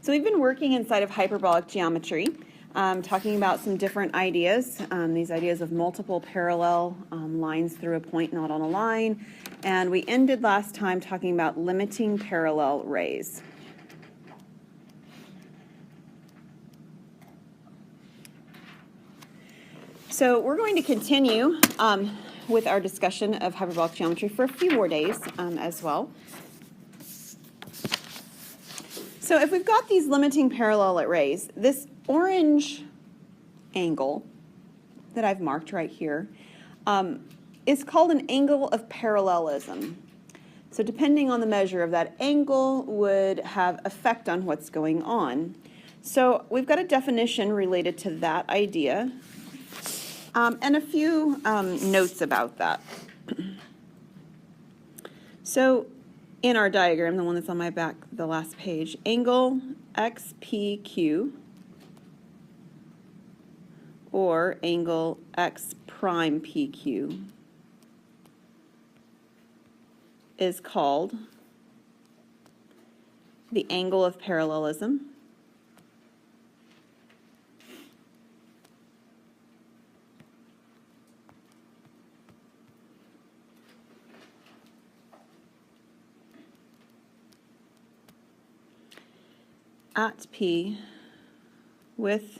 So we've been working inside of hyperbolic geometry, talking about some different ideas, these ideas of multiple parallel lines through a point not on a line. And we ended last time talking about limiting parallel rays. So we're going to continue with our discussion of hyperbolic geometry for a few more days as well. So if we've got these limiting parallel rays, this orange angle that I've marked right here is called an angle of parallelism. So depending on the measure of that angle would have effect on what's going on. So we've got a definition related to that idea and a few notes about that. So in our diagram, the one that's on my back, the last page, angle XPQ or angle X prime PQ is called the angle of parallelism. At P with,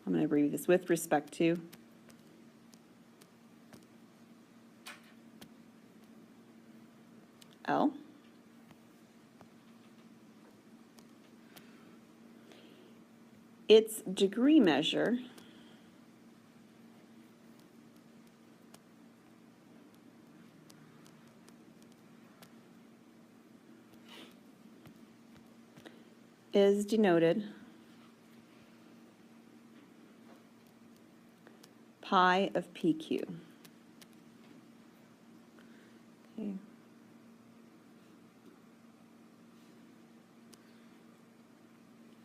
I'm going to abbreviate this, with respect to L. Its degree measure is denoted pi of PQ. Okay.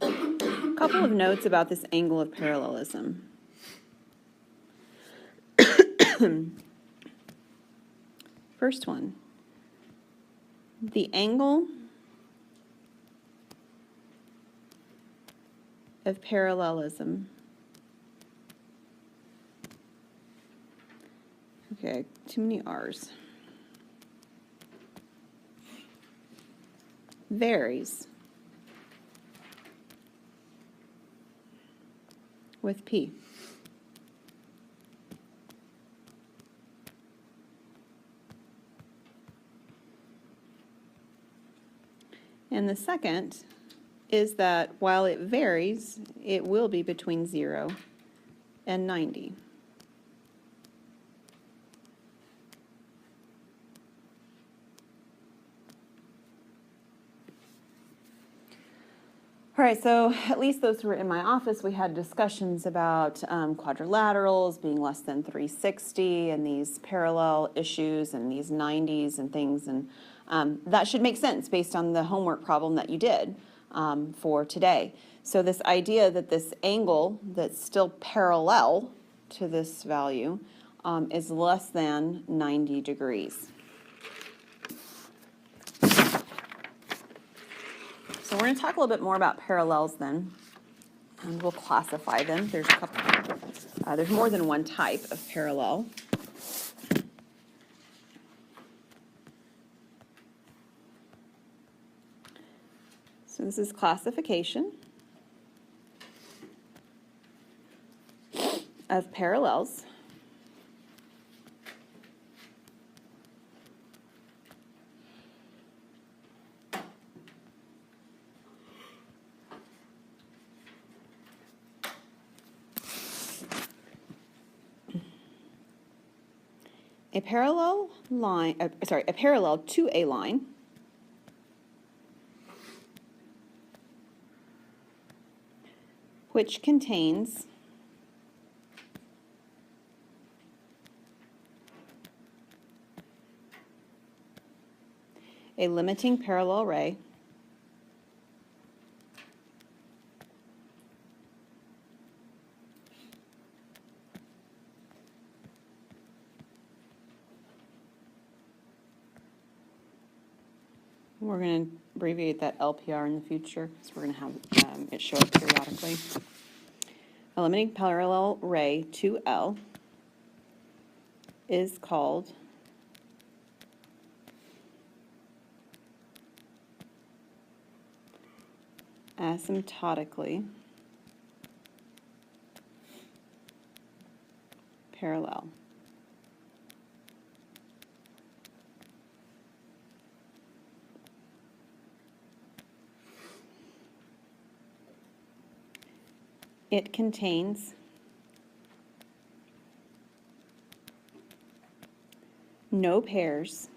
A couple of notes about this angle of parallelism. First one, the angle of parallelism. Okay, too many R's. Varies with P. And the second is that while it varies, it will be between 0 and 90. All right, so at least those who were in my office, we had discussions about quadrilaterals being less than 360 and these parallel issues and these 90s and things. And that should make sense based on the homework problem that you did for today. So this idea that this angle that's still parallel to this value is less than 90 degrees. So we're going to talk a little bit more about parallels then, and we'll classify them. There's a couple. There's more than one type of parallel. So this is classification of parallels. A parallel line, a parallel to a line which contains a limiting parallel ray we're going to abbreviate that LPR in the future, because we're going to have it show up periodically. A limiting parallel ray to L is called asymptotically parallel. It contains no pairs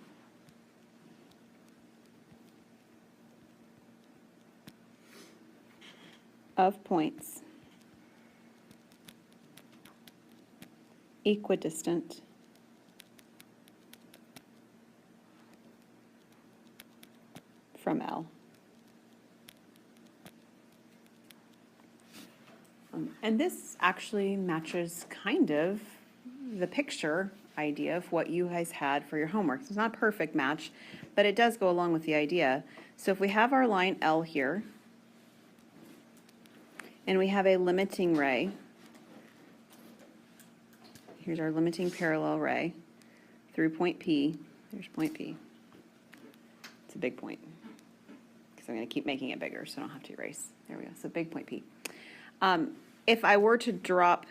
of points equidistant from L. And this actually matches kind of the picture idea of what you guys had for your homework. So it's not a perfect match, but it does go along with the idea. So if we have our line L here, and we have a limiting ray, here's our limiting parallel ray through point P. There's point P. It's a big point, because I'm going to keep making it bigger so I don't have to erase. There we go. So big point P. If I were to drop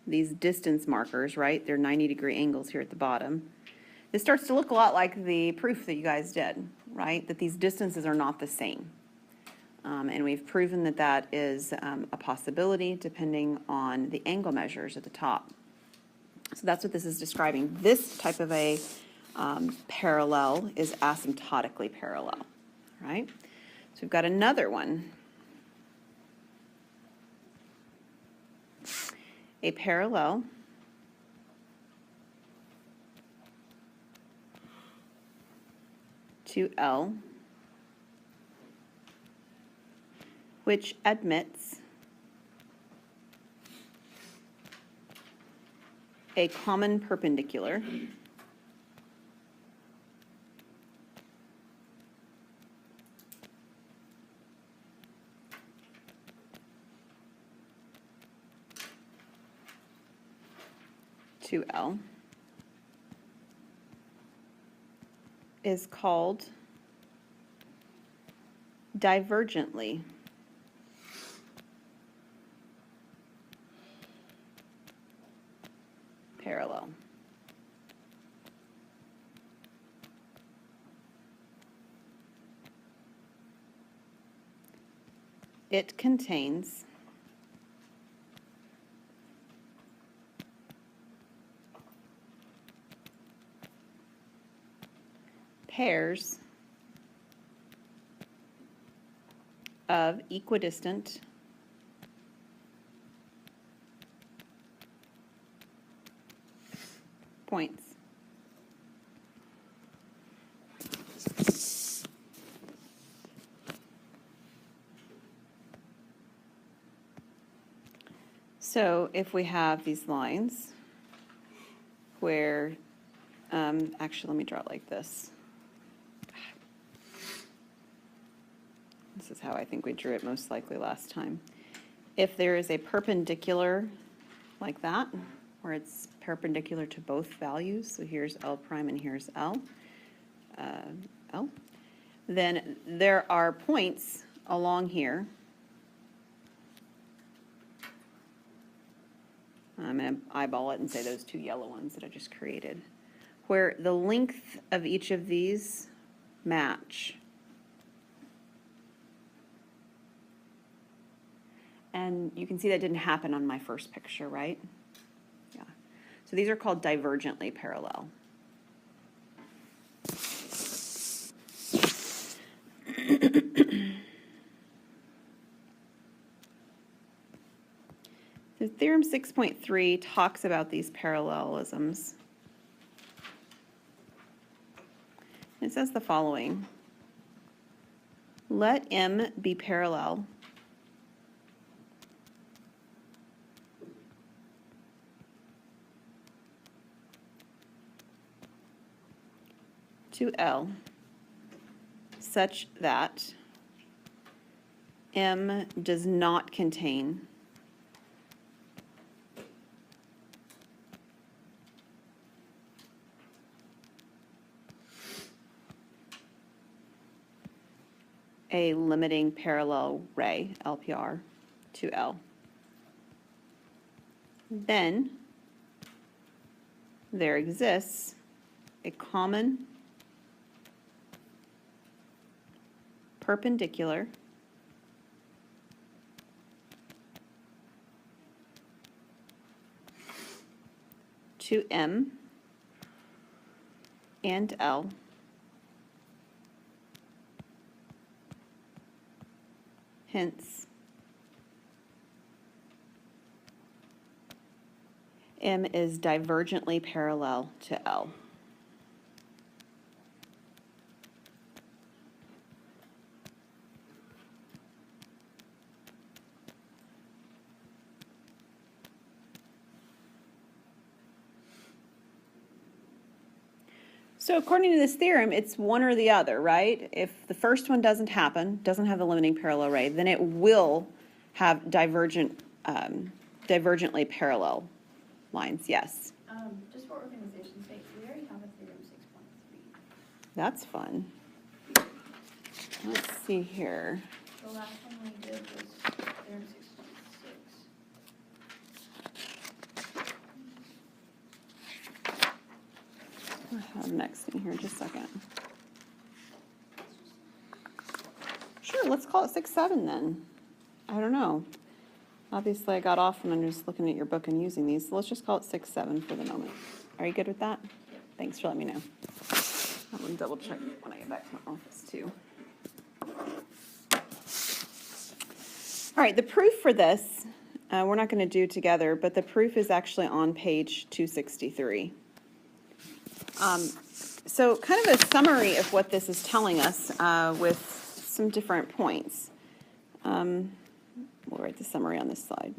these distance markers, right, they're 90-degree angles here at the bottom, this starts to look a lot like the proof that you guys did, right, that these distances are not the same. And we've proven that that is a possibility depending on the angle measures at the top. So that's what this is describing. This type of a parallel is asymptotically parallel, right? So we've got another one. A parallel to L, which admits a common perpendicular to L is called divergently parallel. It contains pairs of equidistant points. So if we have these lines where, actually let me draw it like this. This is how I think we drew it most likely last time. If there is a perpendicular like that, where it's perpendicular to both values, so here's L prime and here's L, then there are points along here. I'm going to eyeball it and say those two yellow ones that I just created, where the length of each of these match. And you can see that didn't happen on my first picture, right? Yeah. So these are called divergently parallel. So theorem 6.3 talks about these parallelisms. It says the following: let M be parallel to L such that M does not contain a limiting parallel ray, LPR, to L. Then there exists a common perpendicular to M and L hence M is divergently parallel to L. So according to this theorem, it's one or the other, right? If the first one doesn't happen, doesn't have the limiting parallel ray, then it will have divergently parallel lines, yes. Just for organization's sake, we already have a theorem 6.3. That's fun. Let's see here. The last one we did was theorem 6.6. I'll have next in here, just a second. Sure, let's call it 6.7 then. I don't know. Obviously, I got off when I'm just looking at your book and using these, so let's just call it 6.7 for the moment. Are you good with that? Yep. Thanks for letting me know. I'm going to double check when I get back to my office, too. All right, the proof for this, we're not going to do together, but the proof is actually on page 263. So kind of a summary of what this is telling us with some different points. We'll write the summary on this slide.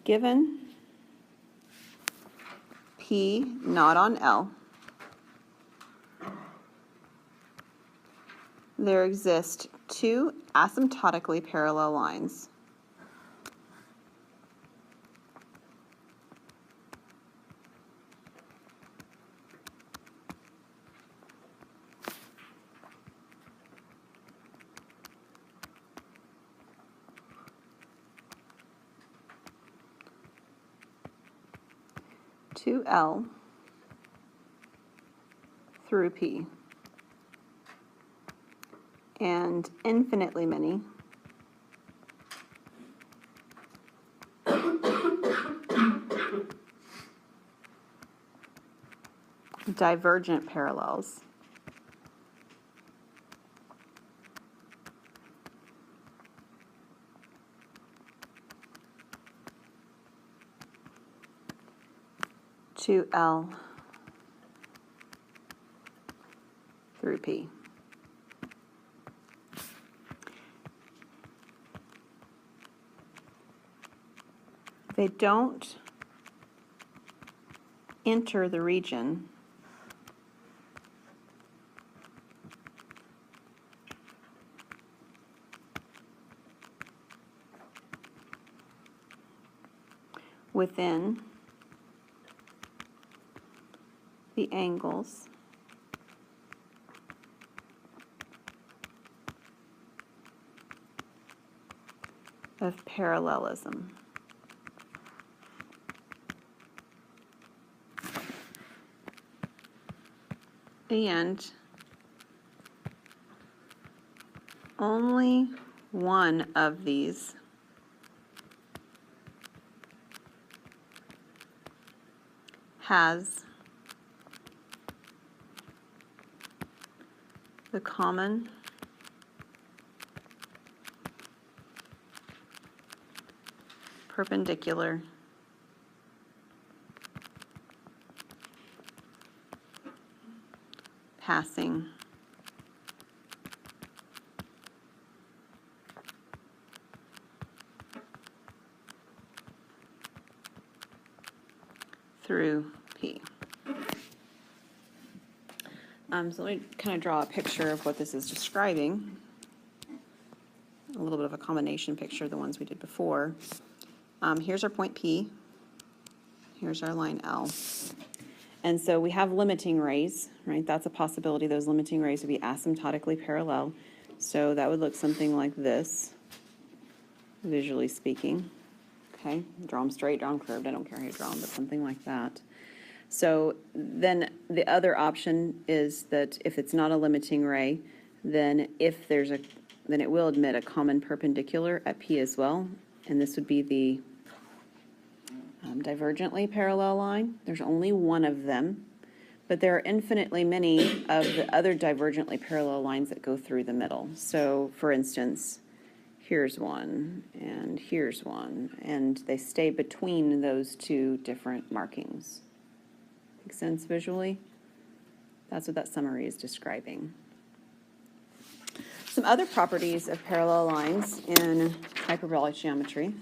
Given P not on L, there exist two asymptotically parallel lines. To L through P, and infinitely many divergent parallels to L through P. They don't enter the region within the angles of parallelism. And only one of these has the common perpendicular passing through P. So let me kind of draw a picture of what this is describing. A little bit of a combination picture of the ones we did before. Here's our point P. Here's our line L. And so we have limiting rays, right? That's a possibility. Those limiting rays would be asymptotically parallel. So that would look something like this, visually speaking. Okay, draw them straight, draw them curved. I don't care how you draw them, but something like that. So then the other option is that if it's not a limiting ray, then then it will admit a common perpendicular at P as well. And this would be the divergently parallel line. There's only one of them, but there are infinitely many of the other divergently parallel lines that go through the middle. So for instance, here's one, and here's one, and they stay between those two different markings. Make sense visually? That's what that summary is describing. Some other properties of parallel lines in hyperbolic geometry.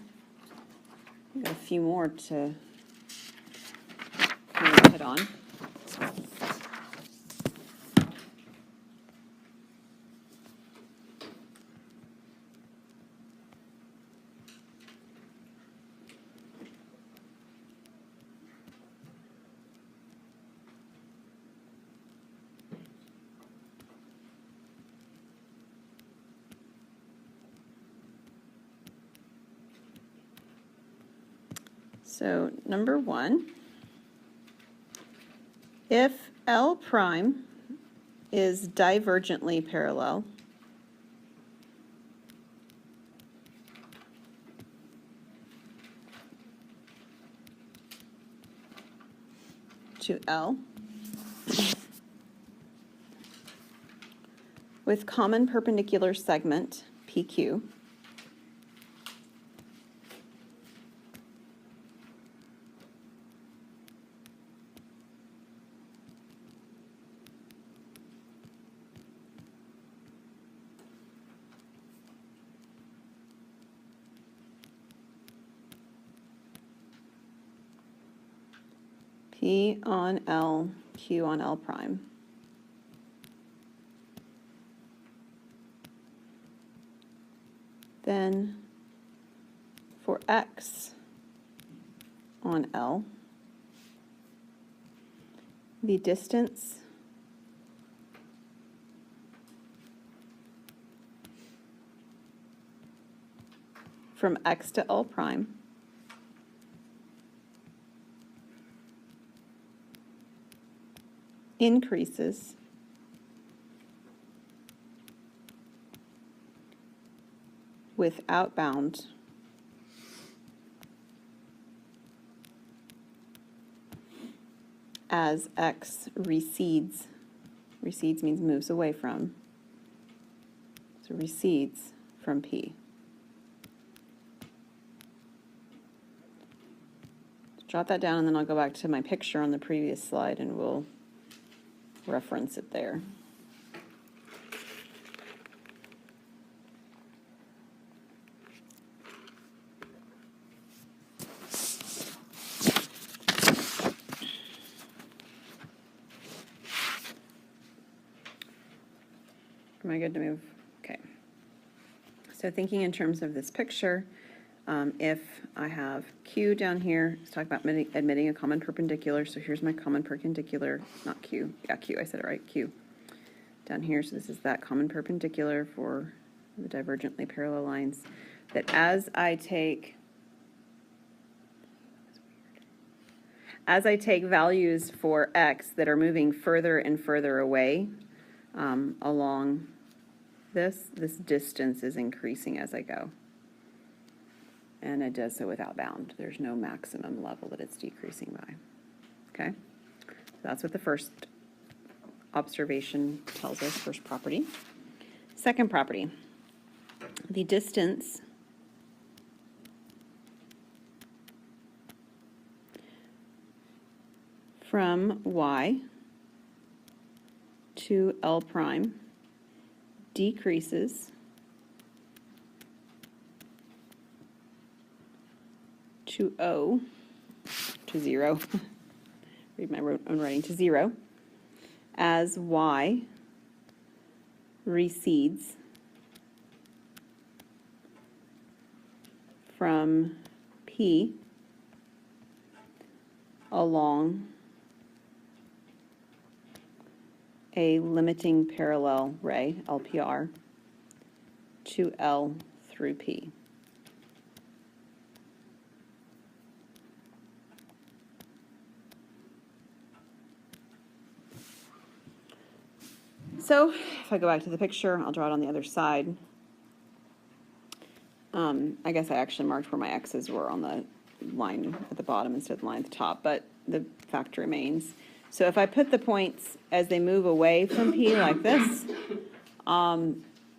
I've got a few more to kind of hit on. So number one, if L prime is divergently parallel to L with common perpendicular segment PQ, P on L, Q on L prime. Then for X on L, the distance from X to L prime increases with outbound as X recedes. Recedes means moves away from. So recedes from P. Jot that down, and then I'll go back to my picture on the previous slide and we'll reference it there. Am I good to move? Okay. So thinking in terms of this picture, if I have Q down here, let's talk about admitting a common perpendicular. So here's my common perpendicular, not Q. Yeah, Q, I said it right, Q. Down here, so this is that common perpendicular for the divergently parallel lines. That as I take values for X that are moving further and further away along this distance is increasing as I go. And it does so without bound. There's no maximum level that it's decreasing by. Okay? So that's what the first observation tells us, first property. Second property, the distance from Y to L prime decreases to O, to 0, read my own writing, to 0, as y recedes from P along a limiting parallel ray, LPR, to L through P. So if I go back to the picture, I'll draw it on the other side. I guess I actually marked where my X's were on the line at the bottom instead of the line at the top, but the fact remains. So if I put the points as they move away from P like this,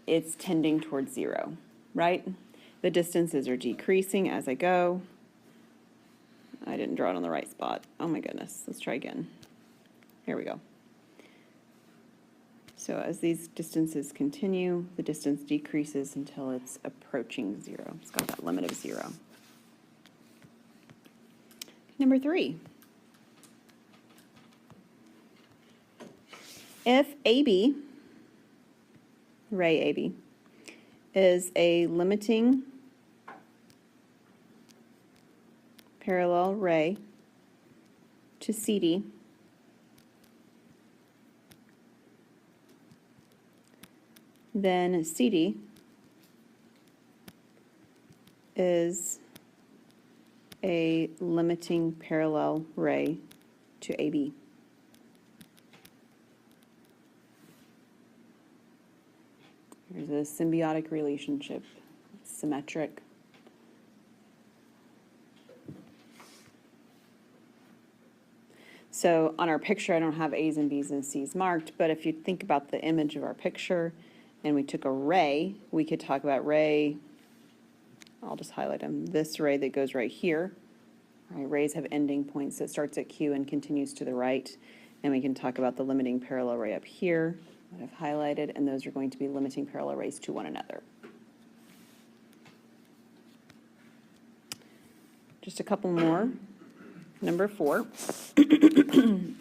it's tending towards 0, right? The distances are decreasing as I go. I didn't draw it on the right spot. Oh my goodness, let's try again. Here we go. So as these distances continue, the distance decreases until it's approaching 0. It's got that limit of 0. Number 3. If AB, ray AB, is a limiting parallel ray to CD, then CD is a limiting parallel ray to AB. There's a symbiotic relationship, symmetric. So on our picture, I don't have A's and B's and C's marked, but if you think about the image of our picture and we took a ray, we could talk about ray, I'll just highlight them, this ray that goes right here. Right, rays have ending points, so it starts at Q and continues to the right. And we can talk about the limiting parallel ray up here that I've highlighted, and those are going to be limiting parallel rays to one another. Just a couple more. Number 4,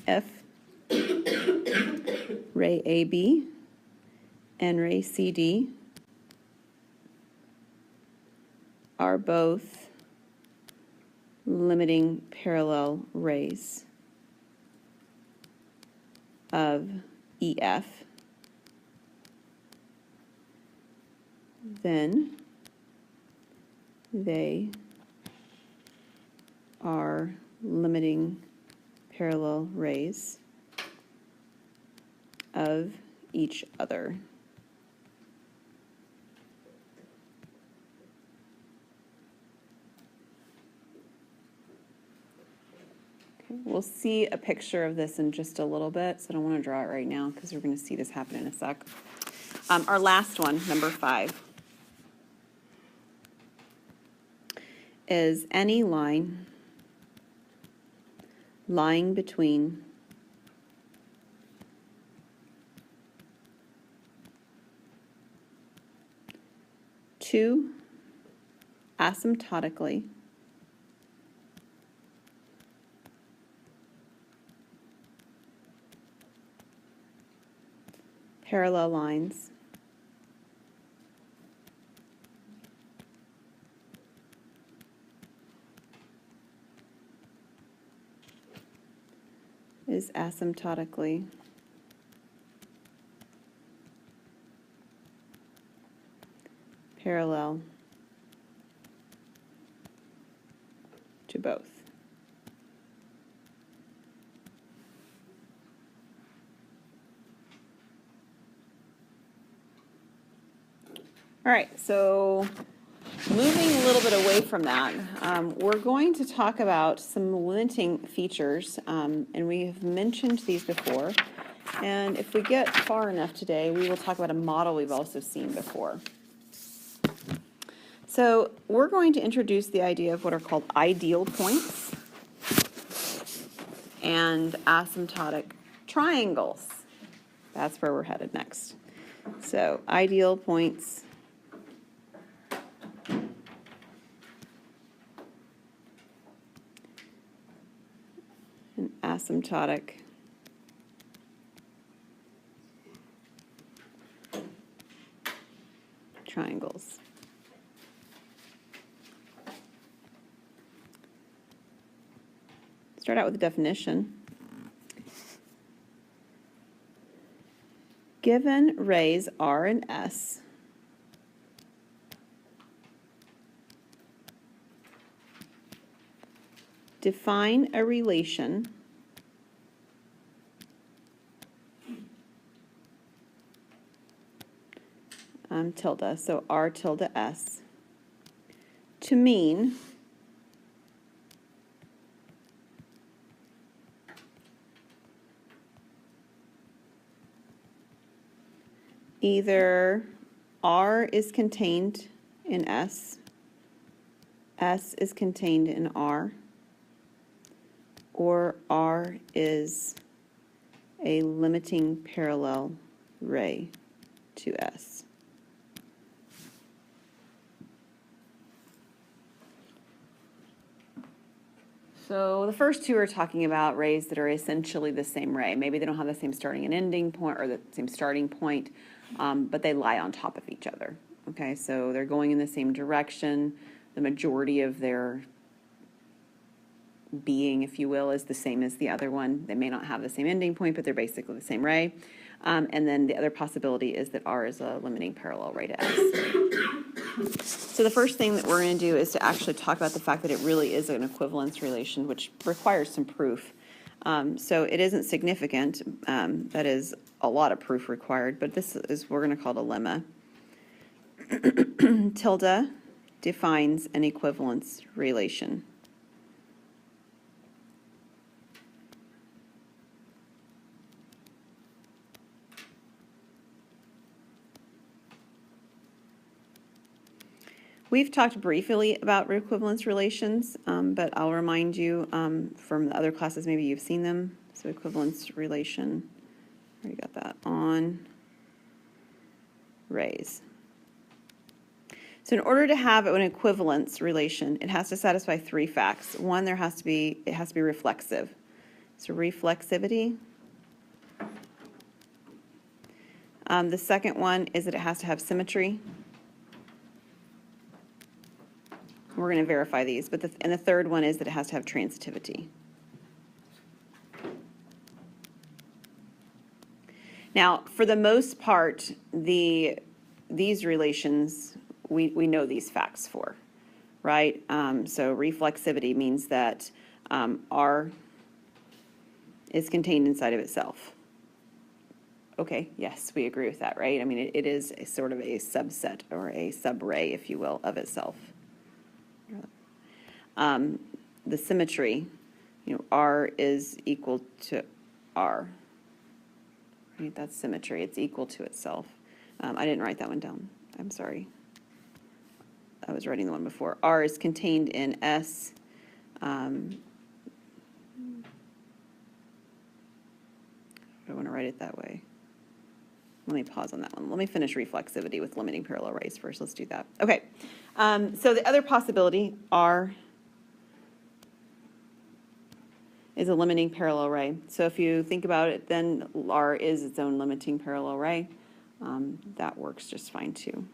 if ray AB and ray CD are both limiting parallel rays of EF, then they are limiting parallel rays of each other. Okay, we'll see a picture of this in just a little bit, so I don't want to draw it right now because we're going to see this happen in a sec. Our last one, number 5, is any line lying between two asymptotically parallel lines is asymptotically parallel to both. All right, so moving a little bit away from that, we're going to talk about some limiting features, and we have mentioned these before. And if we get far enough today, we will talk about a model we've also seen before. So we're going to introduce the idea of what are called ideal points and asymptotic triangles. That's where we're headed next. So ideal points and asymptotic triangles. Start out with the definition. Given rays R and S, define a relation tilde, so R tilde S, to mean either R is contained in S is contained in R, or R is a limiting parallel ray to S. So the first two are talking about rays that are essentially the same ray. Maybe they don't have the same starting and ending point or the same starting point, but they lie on top of each other. Okay, so they're going in the same direction. The majority of their being, if you will, is the same as the other one. They may not have the same ending point, but they're basically the same ray. And then the other possibility is that R is a limiting parallel ray to S. So the first thing that we're going to do is to actually talk about the fact that it really is an equivalence relation, which requires some proof. So it isn't significant. That is a lot of proof required, but this is, we're going to call it a lemma. Tilde defines an equivalence relation. We've talked briefly about equivalence relations, but I'll remind you from the other classes, maybe you've seen them. So equivalence relation, already got that on rays. So in order to have an equivalence relation, it has to satisfy three facts. One, it has to be reflexive. So reflexivity. The second one is that it has to have symmetry. We're going to verify these, but and the third one is that it has to have transitivity. Now, for the most part, these relations, we know these facts for, right? So reflexivity means that R is contained inside of itself. Okay, yes, we agree with that, right? I mean, it is a sort of a subset or a subray, if you will, of itself. The symmetry, R is equal to R. Right, that's symmetry. It's equal to itself. I didn't write that one down. I'm sorry. I was writing the one before. R is contained in S. I don't want to write it that way. Let me pause on that one. Let me finish reflexivity with limiting parallel rays first. Let's do that. Okay. So the other possibility, R is a limiting parallel ray. So if you think about it, then R is its own limiting parallel ray. That works just fine too.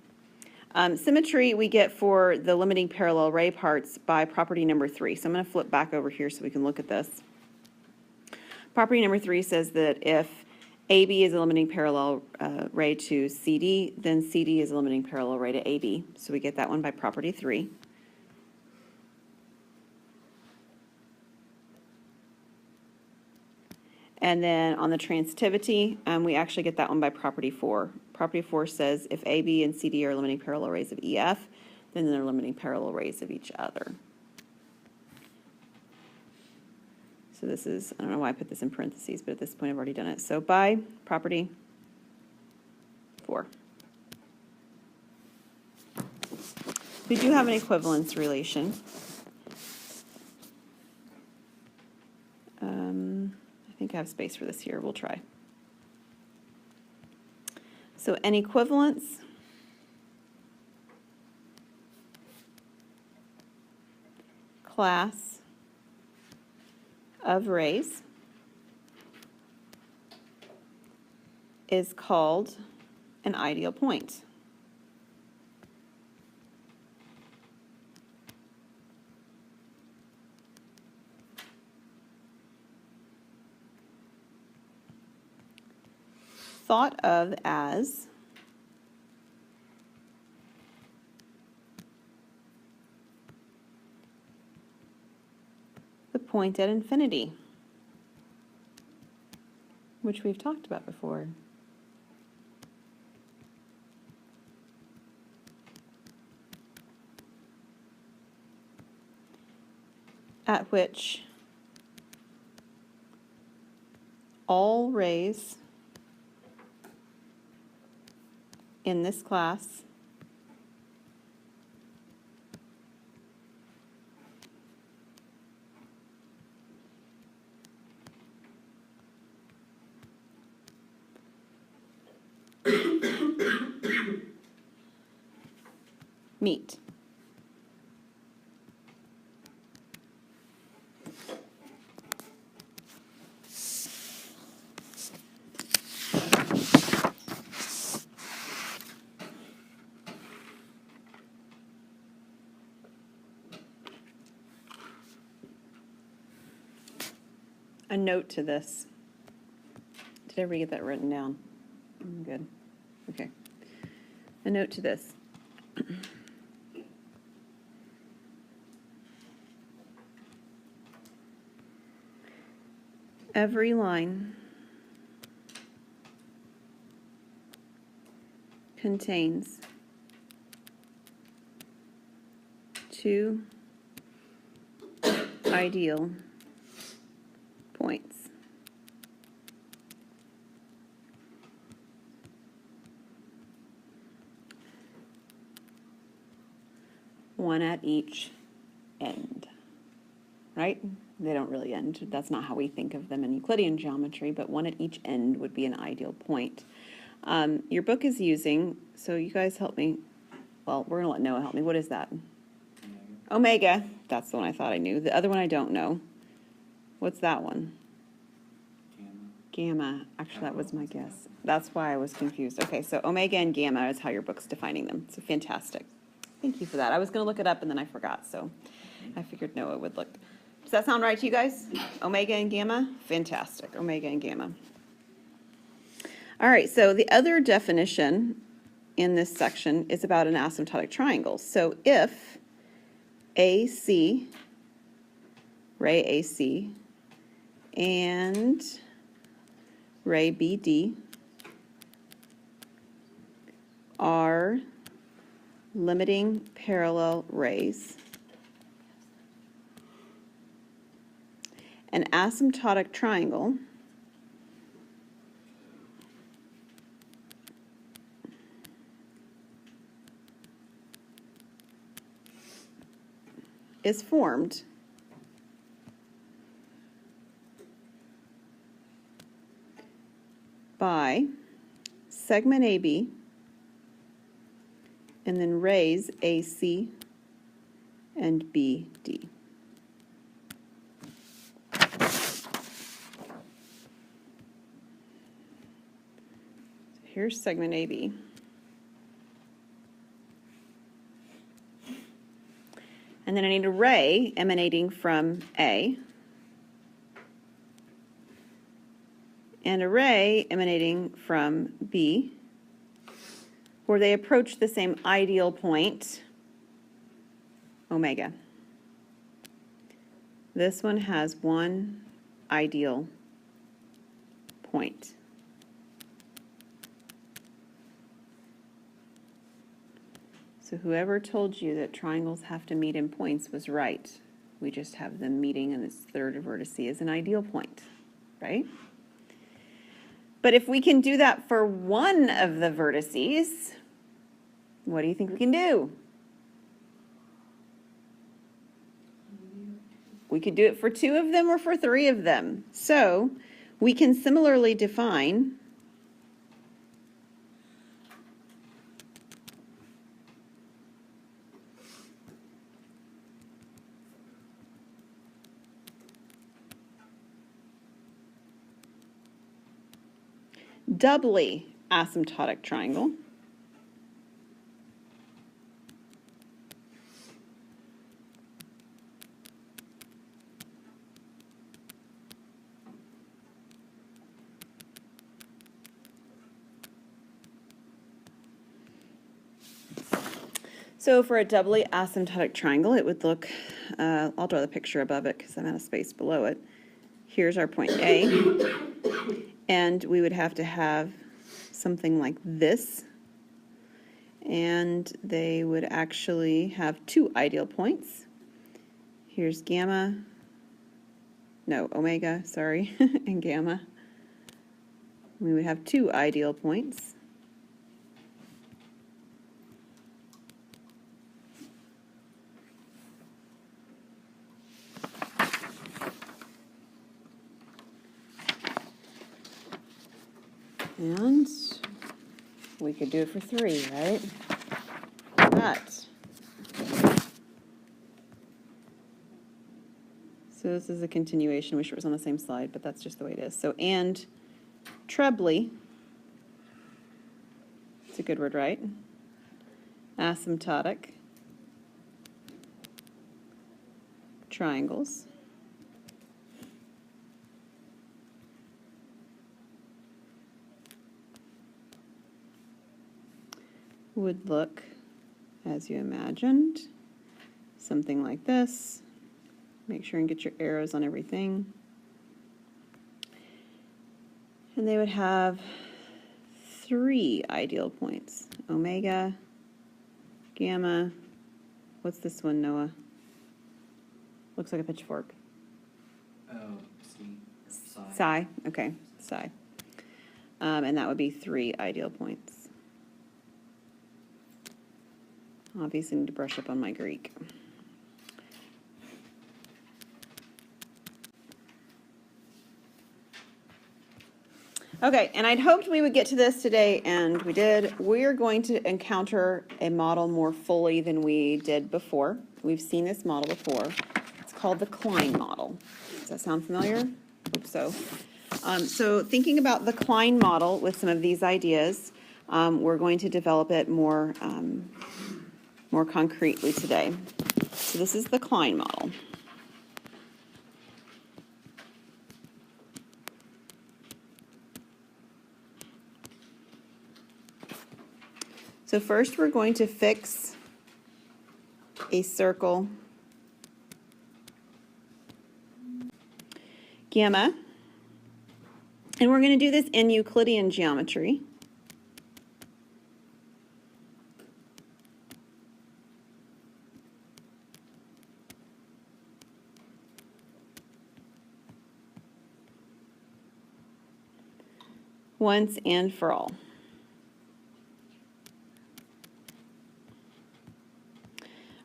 Symmetry we get for the limiting parallel ray parts by property number 3. So I'm going to flip back over here so we can look at this. Property number 3 says that if AB is a limiting parallel ray to CD, then CD is a limiting parallel ray to AB. So we get that one by property 3. And then on the transitivity, we actually get that one by property 4. Property 4 says if AB and CD are limiting parallel rays of EF, then they're limiting parallel rays of each other. So this is, I don't know why I put this in parentheses, but at this point I've already done it. So by property 4. We do have an equivalence relation. I think I have space for this here. We'll try. So an equivalence class of rays is called an ideal point. thought of as the point at infinity, which we've talked about before. At which all rays in this class meet. A note to this. Did everybody get that written down? Good. Okay. A note to this. Every line contains two ideal points. One at each end, right? They don't really end. That's not how we think of them in Euclidean geometry, but one at each end would be an ideal point. Your book is using, so you guys help me. Well, we're going to let Noah help me. What is that? Omega. That's the one I thought I knew. The other one I don't know. What's that one? Gamma. Actually, that was my guess. That's why I was confused. Okay, so omega and gamma is how your book's defining them. So fantastic. Thank you for that. I was going to look it up and then I forgot, so I figured Noah would look. Does that sound right to you guys? Omega and gamma? Fantastic. Omega and gamma. All right, so the other definition in this section is about an asymptotic triangle. So if AC, ray AC, and ray BD are limiting parallel rays, an asymptotic triangle is formed by segment AB and then rays AC and BD. Here's segment AB. And then I need a ray emanating from A and a ray emanating from B, where they approach the same ideal point, omega. This one has one ideal point. So whoever told you that triangles have to meet in points was right. We just have them meeting in this third vertex as an ideal point, right? But if we can do that for one of the vertices, what do you think we can do? We could do it for two of them or for three of them. So we can similarly define doubly asymptotic triangle. So for a doubly asymptotic triangle, it would look, I'll draw the picture above it because I'm out of space below it. Here's our point A, and we would have to have something like this, and they would actually have two ideal points. Here's omega, sorry, and gamma. We would have two ideal points. And we could do it for 3, right? But, so this is a continuation. Wish it was on the same slide, but that's just the way it is. So, and trebly, it's a good word, right? Asymptotic triangles would look, as you imagined, something like this. Make sure and get your arrows on everything. And they would have 3 ideal points. Omega, gamma, what's this one, Noah? Looks like a pitchfork. Oh, psi. Psi, okay, psi. And that would be 3 ideal points. Obviously need to brush up on my Greek. Okay, and I'd hoped we would get to this today, and we did. We're going to encounter a model more fully than we did before. We've seen this model before. It's called the Klein model. Does that sound familiar? Hope so. So thinking about the Klein model with some of these ideas, we're going to develop it more concretely today. So this is the Klein model. So first we're going to fix a circle gamma, and we're going to do this in Euclidean geometry. Once and for all.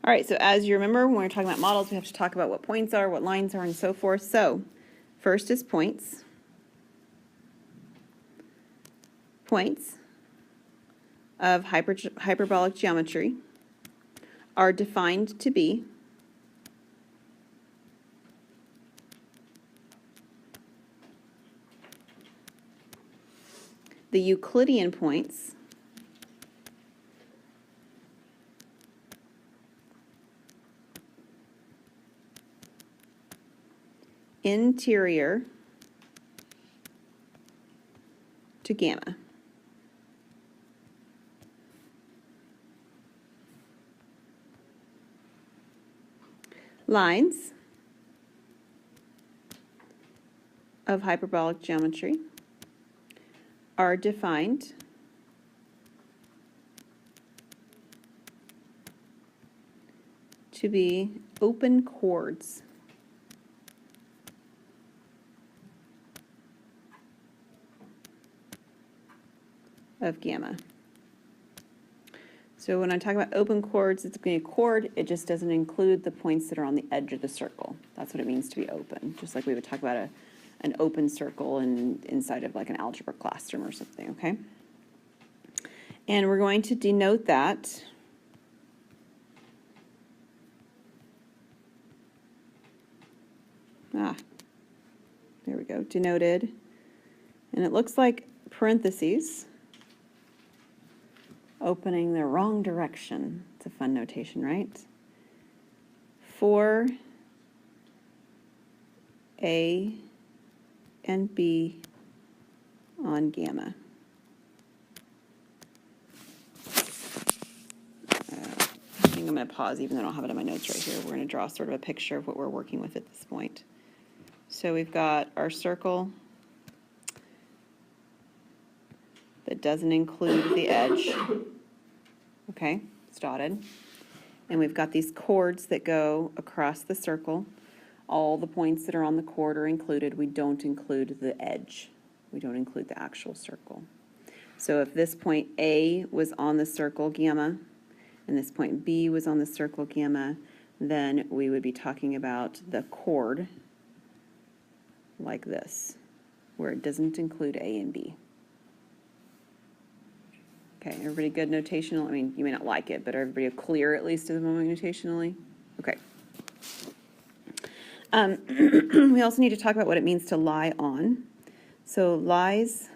All right, so as you remember, when we're talking about models, we have to talk about what points are, what lines are, and so forth. So first is points. Points of hyperbolic geometry are defined to be the Euclidean points interior to gamma. Lines of hyperbolic geometry are defined to be open chords of gamma. So when I talk about open chords, it's going to be a chord. It just doesn't include the points that are on the edge of the circle. That's what it means to be open, just like we would talk about an open circle inside of like an algebra classroom or something, okay? And we're going to denote that there we go, denoted. And it looks like parentheses opening the wrong direction. It's a fun notation, right? For A and B on gamma. going to pause even though I don't have it in my notes right here. We're going to draw sort of a picture of what we're working with at this point. So we've got our circle that doesn't include the edge. Okay, it's dotted. And we've got these chords that go across the circle. All the points that are on the chord are included. We don't include the edge. We don't include the actual circle. So if this point A was on the circle gamma, and this point B was on the circle gamma, then we would be talking about the chord like this, where it doesn't include A and B. Okay, everybody good notational? I mean, you may not like it, but are everybody clear at least at the moment notationally? Okay. We also need to talk about what it means to lie on. So lies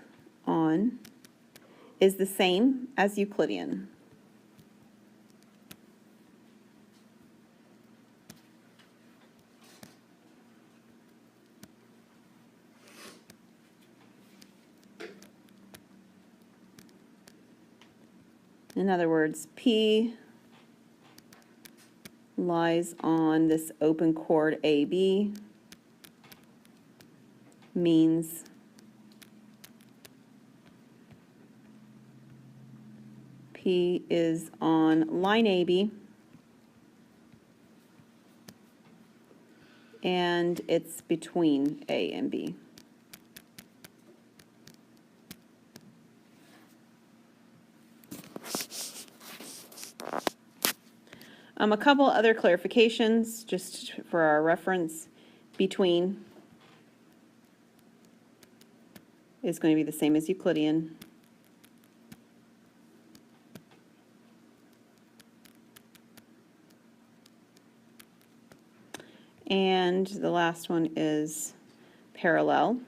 on is the same as Euclidean. In other words, P lies on this open chord AB means P is on line AB and it's between A and B. A couple other clarifications just for our reference. Between is going to be the same as Euclidean. And the last one is parallel.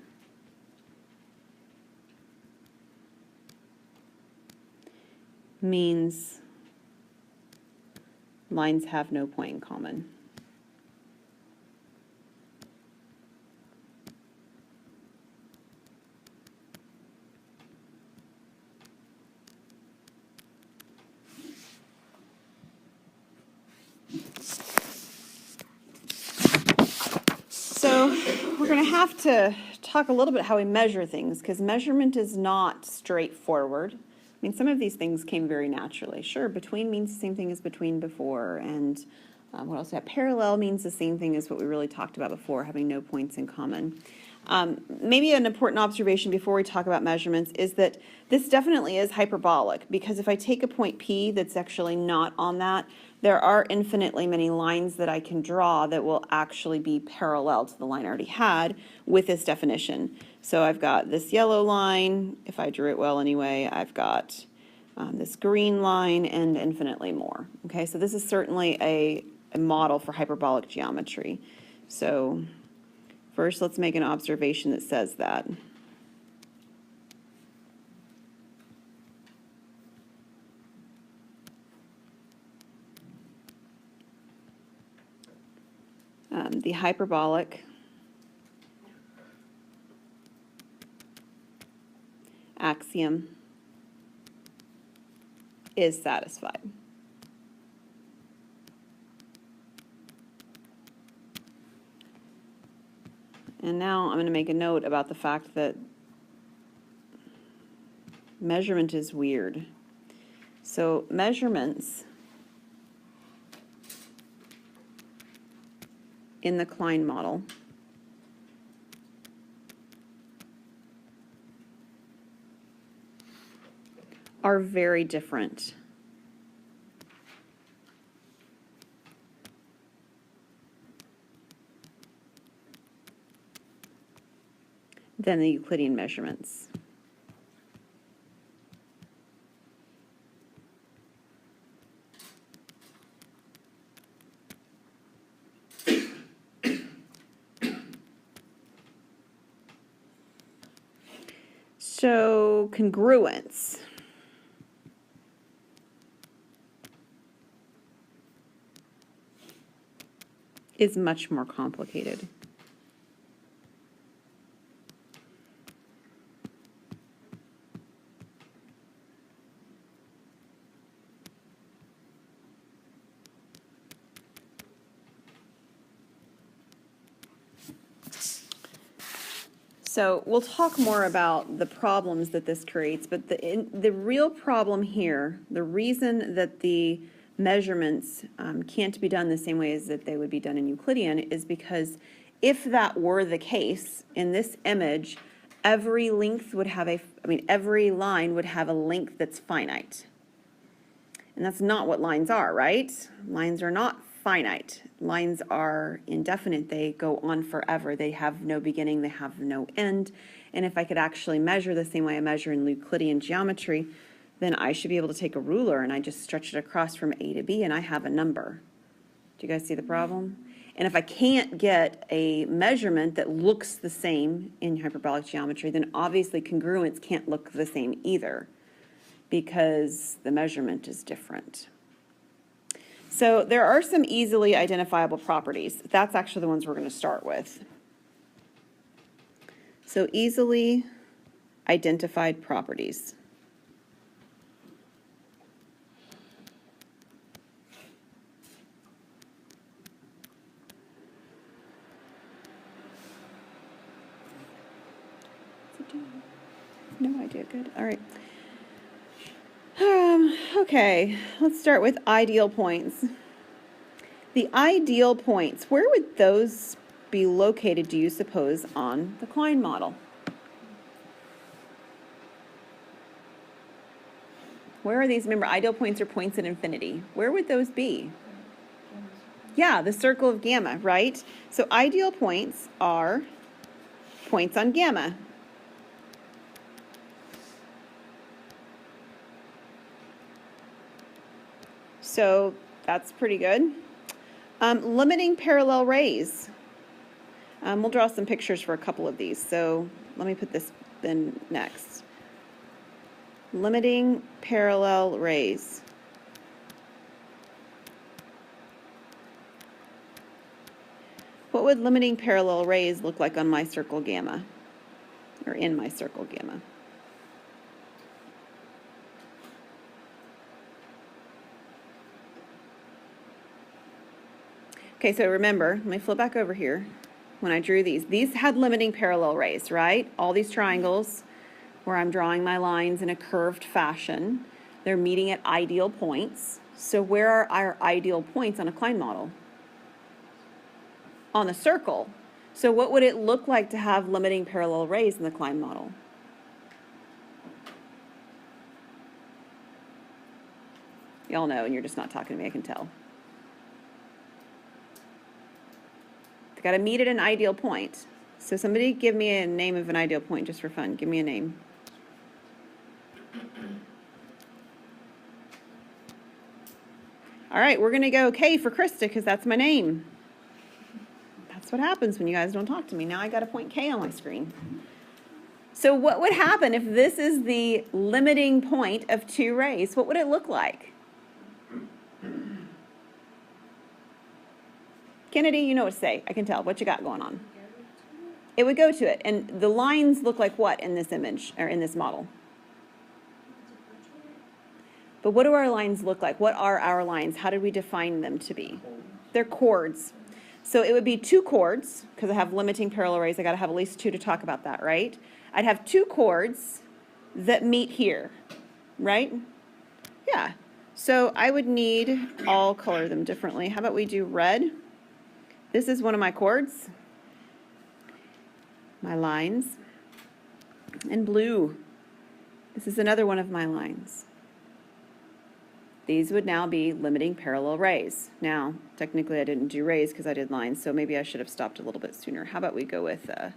Means lines have no point in common. So we're going to have to talk a little bit how we measure things, because measurement is not straightforward. I mean, some of these things came very naturally. Sure, between means the same thing as between before, and what else? That parallel means the same thing as what we really talked about before, having no points in common. Maybe an important observation before we talk about measurements is that this definitely is hyperbolic, because if I take a point P that's actually not on that, there are infinitely many lines that I can draw that will actually be parallel to the line I already had with this definition. So I've got this yellow line, if I drew it well anyway, I've got this green line and infinitely more. Okay, so this is certainly a model for hyperbolic geometry. So first, let's make an observation that says that. The hyperbolic axiom is satisfied. And now I'm going to make a note about the fact that measurement is weird. So measurements in the Klein model are very different than the Euclidean measurements. So congruence. Is much more complicated. So we'll talk more about the problems that this creates, but the real problem here, the reason that the measurements can't be done the same way as that they would be done in Euclidean is because if that were the case, in this image, every length would have every line would have a length that's finite. And that's not what lines are, right? Lines are not finite. Lines are indefinite. They go on forever. They have no beginning. They have no end. And if I could actually measure the same way I measure in Euclidean geometry, then I should be able to take a ruler and I just stretch it across from A to B and I have a number. Do you guys see the problem? And if I can't get a measurement that looks the same in hyperbolic geometry, then obviously congruence can't look the same either because the measurement is different. So there are some easily identifiable properties. That's actually the ones we're going to start with. So easily identified properties. No idea, good, all right. Okay, let's start with ideal points. The ideal points, where would those be located, do you suppose, on the Klein model? Where are these? Remember, ideal points are points at infinity. Where would those be? Yeah, the circle of gamma, right? So ideal points are points on gamma. So that's pretty good. Limiting parallel rays. We'll draw some pictures for a couple of these. So let me put this then next. Limiting parallel rays. What would limiting parallel rays look like on my circle gamma? Or in my circle gamma? Okay, so remember, let me flip back over here. When I drew these had limiting parallel rays, right? All these triangles where I'm drawing my lines in a curved fashion, they're meeting at ideal points. So where are our ideal points on a Klein model? On the circle. So what would it look like to have limiting parallel rays in the Klein model? Y'all know, and you're just not talking to me, I can tell. Got to meet at an ideal point. So somebody give me a name of an ideal point just for fun. Give me a name. All right, we're going to go K for Krista because that's my name. That's what happens when you guys don't talk to me. Now I got a point K on my screen. So what would happen if this is the limiting point of two rays? What would it look like? Kennedy, you know what to say. I can tell. What you got going on? It would go to it. And the lines look like what in this image, or in this model? But what do our lines look like? What are our lines? How did we define them to be? They're chords. So it would be two chords, because I have limiting parallel rays. I got to have at least two to talk about that, right? I'd have two chords that meet here, right? Yeah. So I would need, I'll color them differently. How about we do red? This is one of my chords, my lines, and blue. This is another one of my lines. These would now be limiting parallel rays. Now, technically I didn't do rays because I did lines, so maybe I should have stopped a little bit sooner. How about we go with a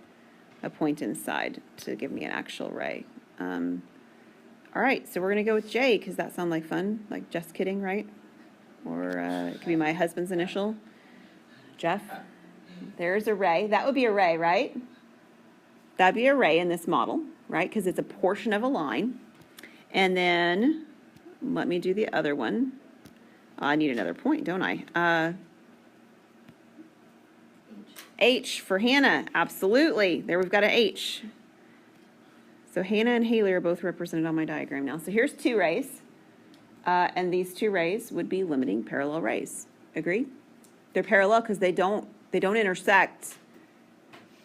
point inside to give me an actual ray? All right, so we're going to go with J because that sounds like fun, like just kidding, right? Or it could be my husband's initial. Jeff, there's a ray. That would be a ray, right? That'd be a ray in this model, right? Because it's a portion of a line. And then let me do the other one. I need another point, don't I? H for Hannah. Absolutely. There we've got an H. So Hannah and Haley are both represented on my diagram now. So here's two rays. And these two rays would be limiting parallel rays. Agree? They're parallel because they don't intersect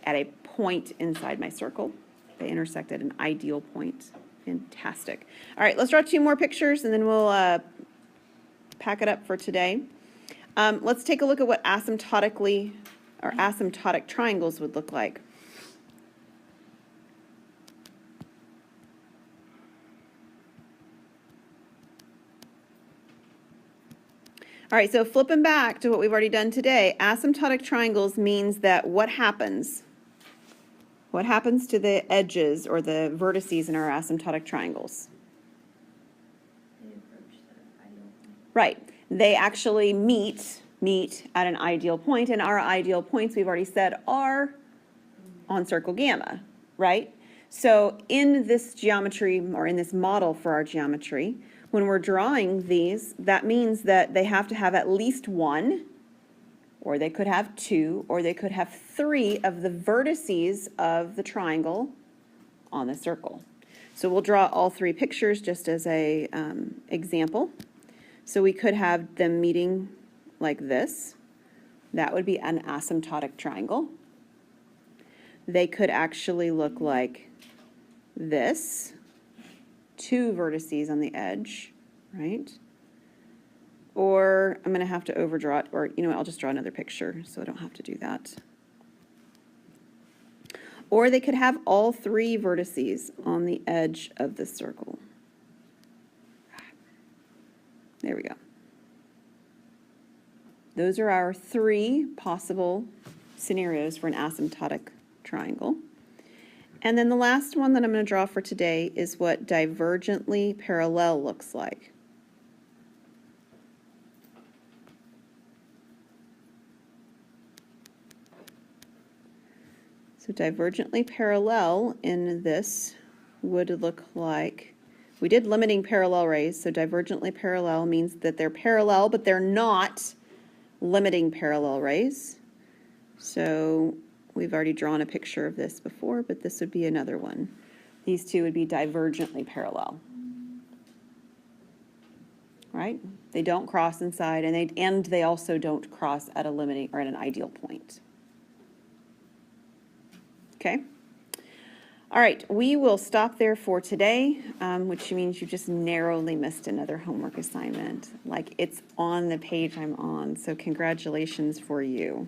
at a point inside my circle. They intersect at an ideal point. Fantastic. All right, let's draw 2 more pictures and then we'll pack it up for today. Let's take a look at what asymptotic triangles would look like. All right, so flipping back to what we've already done today, asymptotic triangles means that what happens? What happens to the edges or the vertices in our asymptotic triangles? They approach the ideal point. Right. They actually meet at an ideal point, and our ideal points, we've already said, are on circle gamma, right? So in this geometry, or in this model for our geometry, when we're drawing these, that means that they have to have at least 1, or they could have 2, or they could have 3 of the vertices of the triangle on the circle. So we'll draw all 3 pictures just as a example. So we could have them meeting like this. That would be an asymptotic triangle. They could actually look like this. 2 vertices on the edge, right? Or I'm going to have to overdraw it, or you know what, I'll just draw another picture so I don't have to do that. Or they could have all 3 vertices on the edge of the circle. There we go. Those are our 3 possible scenarios for an asymptotic triangle. And then the last one that I'm going to draw for today is what divergently parallel looks like. So divergently parallel in this would look like, we did limiting parallel rays, so divergently parallel means that they're parallel, but they're not limiting parallel rays. So we've already drawn a picture of this before, but this would be another one. These 2 would be divergently parallel. Right? They don't cross inside, and they also don't cross at a limiting or at an ideal point. Okay? All right, we will stop there for today, which means you just narrowly missed another homework assignment. Like, it's on the page I'm on, so congratulations for you.